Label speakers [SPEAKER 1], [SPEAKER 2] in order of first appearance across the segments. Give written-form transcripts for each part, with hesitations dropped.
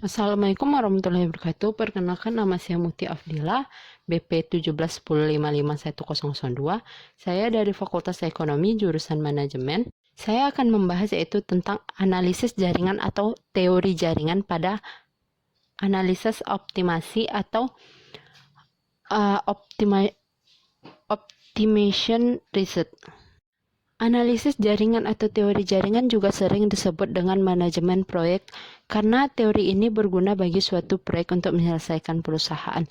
[SPEAKER 1] Assalamualaikum warahmatullahi wabarakatuh. Perkenalkan, nama saya Muti Afdila, BP 1710551002. Saya dari Fakultas Ekonomi, jurusan Manajemen. Saya akan membahas yaitu tentang analisis jaringan atau teori jaringan pada analisis optimasi atau optimization research. Analisis jaringan atau teori jaringan juga sering disebut dengan manajemen proyek karena teori ini berguna bagi suatu proyek untuk menyelesaikan perusahaan.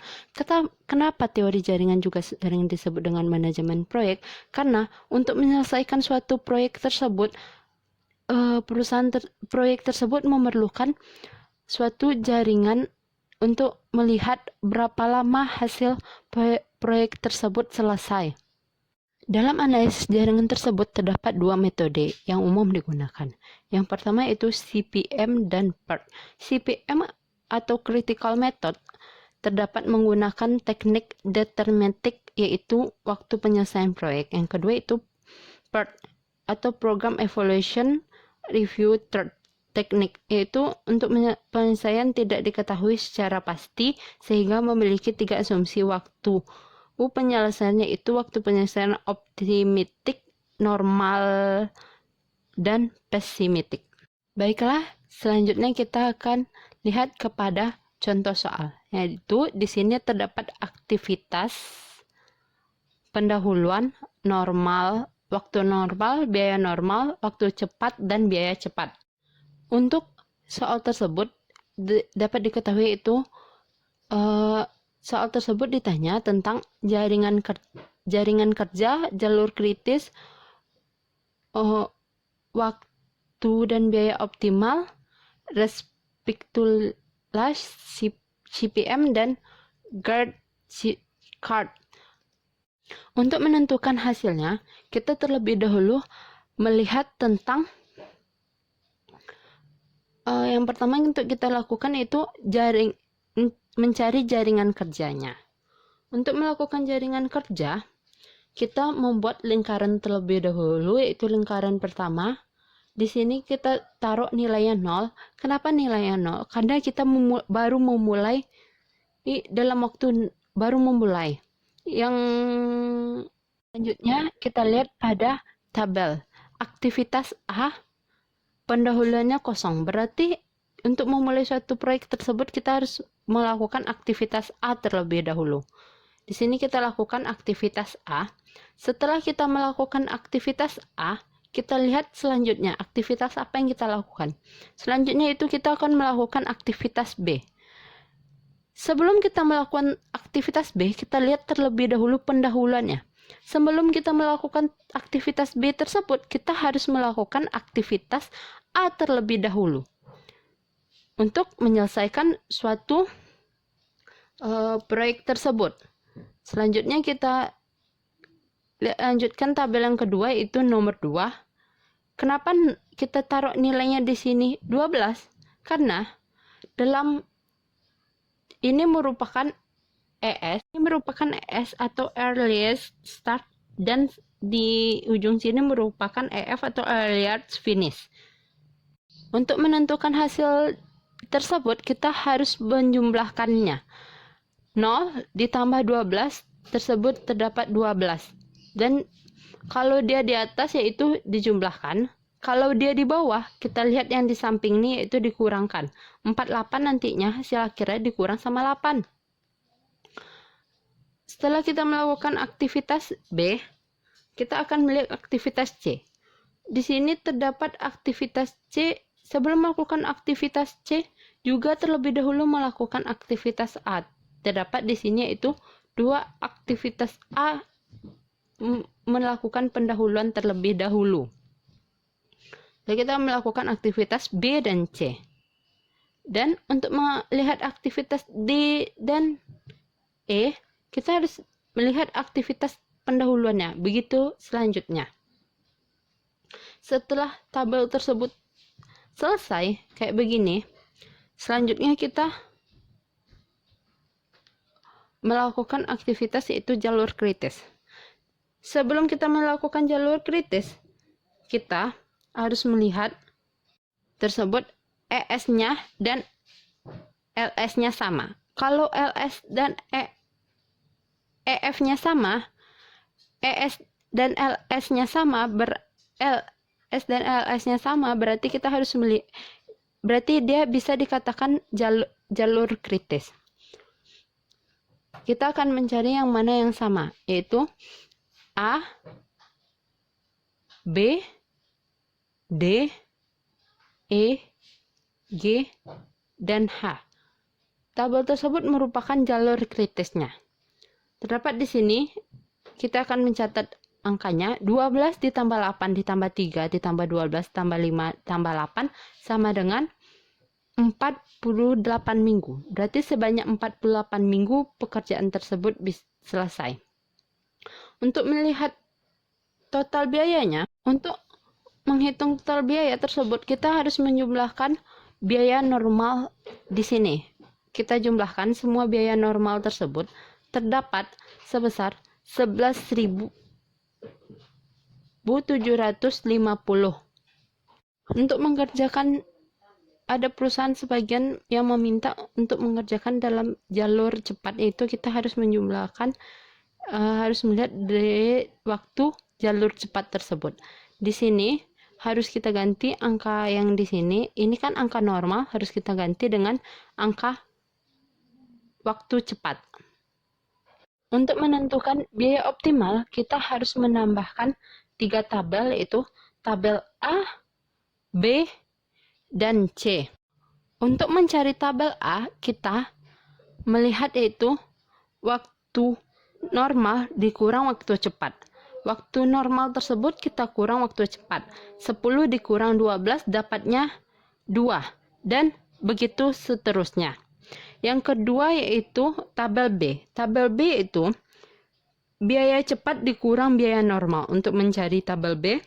[SPEAKER 1] Kenapa teori jaringan juga sering disebut dengan manajemen proyek? Karena untuk menyelesaikan suatu proyek tersebut, proyek tersebut memerlukan suatu jaringan untuk melihat berapa lama hasil proyek tersebut selesai. Dalam analisis jaringan tersebut terdapat dua metode yang umum digunakan. Yang pertama yaitu CPM dan PERT. CPM atau Critical Method terdapat menggunakan teknik deterministik yaitu waktu penyelesaian proyek. Yang kedua itu PERT atau Program Evaluation Review Teknik, yaitu untuk penyelesaian tidak diketahui secara pasti sehingga memiliki tiga asumsi waktu. Penyelesaiannya itu waktu penyelesaian optimistik, normal, dan pesimistik. Baiklah, selanjutnya kita akan lihat kepada contoh soal, yaitu di sini terdapat aktivitas pendahuluan normal, waktu normal, biaya normal, waktu cepat, dan biaya cepat. Untuk soal tersebut dapat diketahui itu soal tersebut ditanya tentang jaringan kerja, jalur kritis, waktu dan biaya optimal, respektulas CPM, dan guard card. Untuk menentukan hasilnya, kita terlebih dahulu melihat tentang yang pertama untuk kita lakukan itu mencari jaringan kerjanya. Untuk melakukan jaringan kerja, kita membuat lingkaran terlebih dahulu, yaitu lingkaran pertama. Di sini kita taruh nilainya 0. Kenapa nilainya 0? Karena kita baru memulai dalam waktu baru memulai. Yang selanjutnya kita lihat pada tabel. Aktivitas A pendahuluannya kosong. Berarti untuk memulai suatu proyek tersebut kita harus melakukan aktivitas A terlebih dahulu. Di sini kita lakukan aktivitas A. Setelah kita melakukan aktivitas A, kita lihat selanjutnya aktivitas apa yang kita lakukan. Selanjutnya itu kita akan melakukan aktivitas B. Sebelum kita melakukan aktivitas B, kita lihat terlebih dahulu pendahuluannya. Sebelum kita melakukan aktivitas B tersebut, kita harus melakukan aktivitas A terlebih dahulu untuk menyelesaikan suatu proyek tersebut. Selanjutnya kita lanjutkan tabel yang kedua, itu nomor 2. Kenapa kita taruh nilainya di sini 12? Karena dalam ini merupakan ES atau earliest start, dan di ujung sini merupakan EF atau earliest finish. Untuk menentukan hasil tersebut kita harus menjumlahkannya. 0 ditambah 12 tersebut terdapat 12. Dan kalau dia di atas yaitu dijumlahkan. Kalau dia di bawah, kita lihat yang di samping ini yaitu dikurangkan. 48 nantinya hasil akhirnya dikurang sama 8. Setelah kita melakukan aktivitas B, kita akan melihat aktivitas C. Di sini terdapat aktivitas C. Sebelum melakukan aktivitas C, juga terlebih dahulu melakukan aktivitas A. Terdapat di sini yaitu 2 aktivitas A melakukan pendahuluan terlebih dahulu. Lalu kita melakukan aktivitas B dan C. Dan untuk melihat aktivitas D dan E, kita harus melihat aktivitas pendahuluannya. Begitu selanjutnya. Setelah tabel tersebut selesai kayak begini, selanjutnya kita melakukan aktivitas yaitu jalur kritis. Sebelum kita melakukan jalur kritis, kita harus melihat tersebut ES-nya dan LS-nya sama. Kalau LS dan EF-nya sama, ES dan LS-nya sama, LS dan LS-nya sama, berarti kita harus berarti dia bisa dikatakan jalur kritis. Kita akan mencari yang mana yang sama, yaitu A, B, D, E, G, dan H. Tabel tersebut merupakan jalur kritisnya. Terdapat di sini, kita akan mencatat angkanya 12 ditambah 8 ditambah 3 ditambah 12 tambah 5 tambah 8 sama dengan 48 minggu. Berarti sebanyak 48 minggu pekerjaan tersebut selesai. Untuk melihat total biayanya, untuk menghitung total biaya tersebut, kita harus menjumlahkan biaya normal di sini. Kita jumlahkan semua biaya normal tersebut terdapat sebesar 11.750. Untuk mengerjakan, ada perusahaan sebagian yang meminta untuk mengerjakan dalam jalur cepat, itu kita harus menjumlahkan, harus melihat dari waktu jalur cepat tersebut. Di sini harus kita ganti angka yang di sini, ini kan angka normal, harus kita ganti dengan angka waktu cepat. Untuk menentukan biaya optimal, kita harus menambahkan 3 tabel, yaitu tabel A, B, dan C. Untuk mencari tabel A, kita melihat yaitu waktu normal dikurang waktu cepat. Waktu normal tersebut kita kurang waktu cepat. 10 dikurang 12 dapatnya 2. Dan begitu seterusnya. Yang kedua yaitu tabel B. Tabel B itu biaya cepat dikurang biaya normal. Untuk mencari tabel B,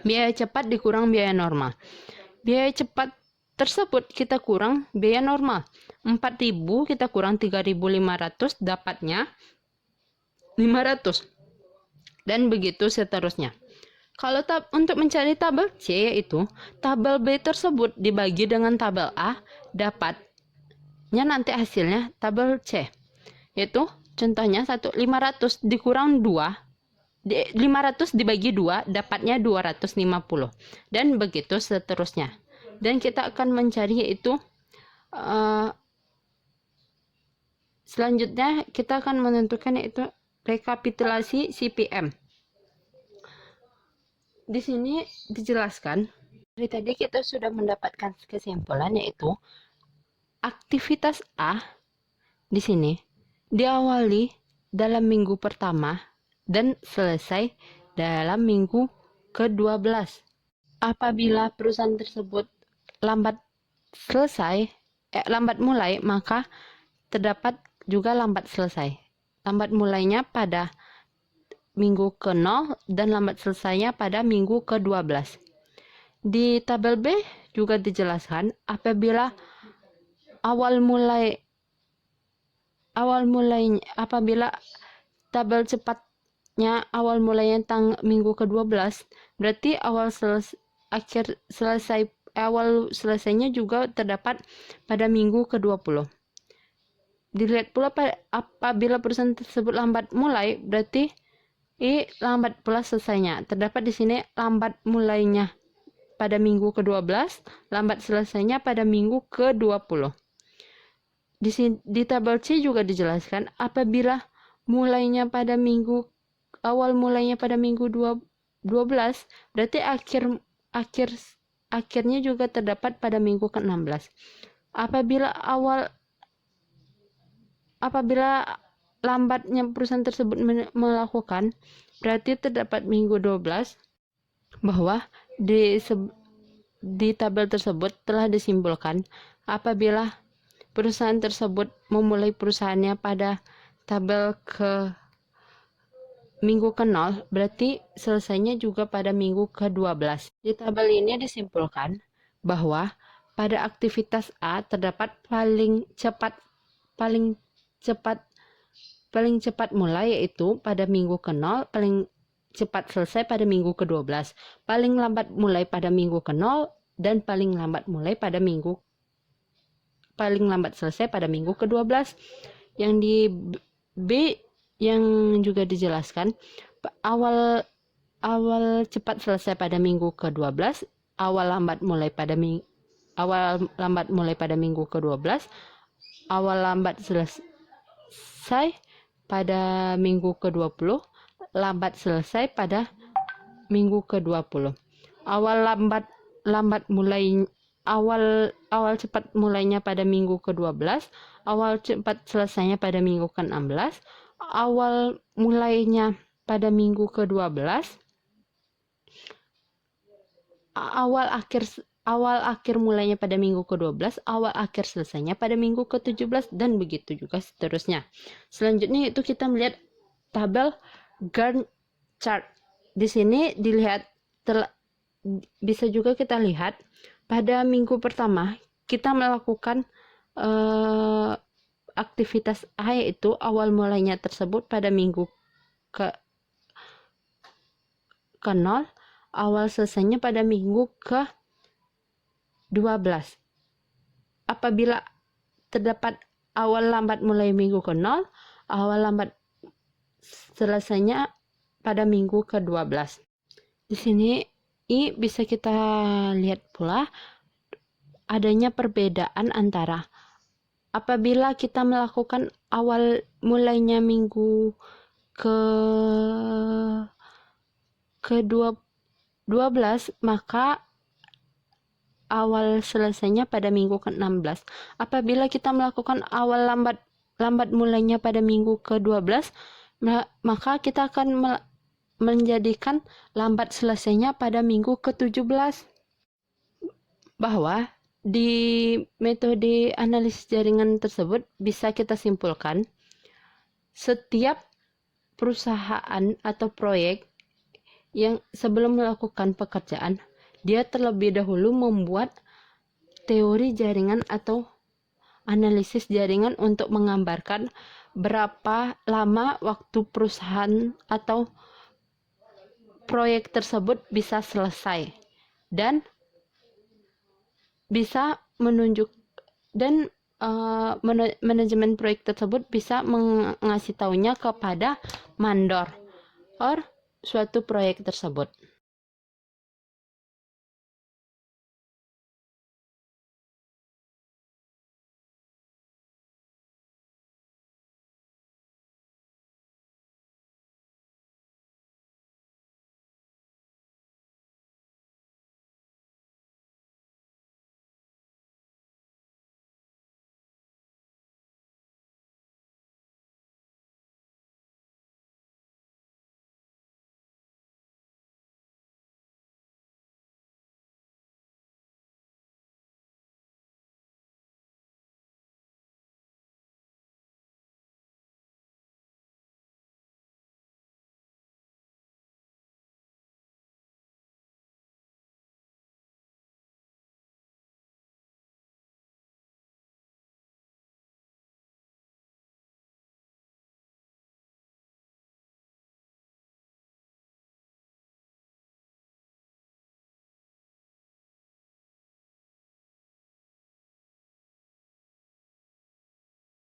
[SPEAKER 1] biaya cepat dikurang biaya normal. Biaya cepat tersebut kita kurang biaya normal. 4.000 kita kurang 3.500 dapatnya 500. Dan begitu seterusnya. Kalau untuk mencari tabel C, yaitu tabel B tersebut dibagi dengan tabel A, dapatnya nanti hasilnya tabel C. Yaitu contohnya 500 dikurang 2, 500 dibagi 2 dapatnya 250. Dan begitu seterusnya. Dan kita akan mencari yaitu selanjutnya kita akan menentukan yaitu rekapitulasi CPM. Di sini dijelaskan, dari tadi kita sudah mendapatkan kesimpulan yaitu aktivitas A di sini diawali dalam minggu pertama dan selesai dalam minggu ke-12. Apabila perusahaan tersebut lambat mulai, maka terdapat juga lambat selesai. Lambat mulainya pada minggu ke-0 dan lambat selesainya pada minggu ke-12. Di tabel B juga dijelaskan apabila apabila tabel cepatnya awal mulainya minggu ke-12, berarti awal selesainya juga terdapat pada minggu ke-20. Dilihat pula apabila perusahaan tersebut lambat mulai, berarti lambat pula selesainya. Terdapat di sini lambat mulainya pada minggu ke-12, lambat selesainya pada minggu ke-20. Di tabel C juga dijelaskan apabila awal mulainya pada minggu 12, berarti akhirnya juga terdapat pada minggu ke-16. Apabila lambatnya perusahaan tersebut melakukan, berarti terdapat minggu 12, bahwa di tabel tersebut telah disimpulkan apabila perusahaan tersebut memulai perusahaannya pada tabel minggu ke-0, berarti selesainya juga pada minggu ke-12. Di tabel ini disimpulkan bahwa pada aktivitas A terdapat paling cepat mulai yaitu pada minggu ke-0, paling cepat selesai pada minggu ke-12, paling lambat mulai pada minggu ke-0, dan paling lambat mulai pada paling lambat selesai pada minggu ke-12. Yang di B yang juga dijelaskan, awal cepat selesai pada minggu ke-12, awal lambat mulai pada minggu ke-12, awal lambat selesai pada minggu ke-20, lambat selesai pada minggu ke-20. Awal cepat mulainya pada minggu ke-12, awal cepat selesainya pada minggu ke-16, awal mulainya pada minggu ke-12, awal akhir mulainya pada minggu ke-12, awal akhir selesainya pada minggu ke-17, dan begitu juga seterusnya. Selanjutnya itu kita melihat tabel Gantt chart. Di sini dilihat bisa juga kita lihat pada minggu pertama kita melakukan aktivitas A, yaitu awal mulainya tersebut pada minggu ke-0, awal selesainya pada minggu ke-12. Apabila terdapat awal lambat mulai minggu ke-0, awal lambat selesainya pada minggu ke-12. Di sini bisa kita lihat pula adanya perbedaan antara apabila kita melakukan awal mulainya minggu ke-12, maka awal selesainya pada minggu ke-16. Apabila kita melakukan awal lambat mulainya pada minggu ke-12, maka kita akan menjadikan lambat selesainya pada minggu ke-17. Bahwa di metode analisis jaringan tersebut bisa kita simpulkan setiap perusahaan atau proyek yang sebelum melakukan pekerjaan, dia terlebih dahulu membuat teori jaringan atau analisis jaringan untuk menggambarkan berapa lama waktu perusahaan atau proyek tersebut bisa selesai, dan bisa menunjuk dan manajemen proyek tersebut bisa mengasih taunya kepada mandor suatu proyek tersebut.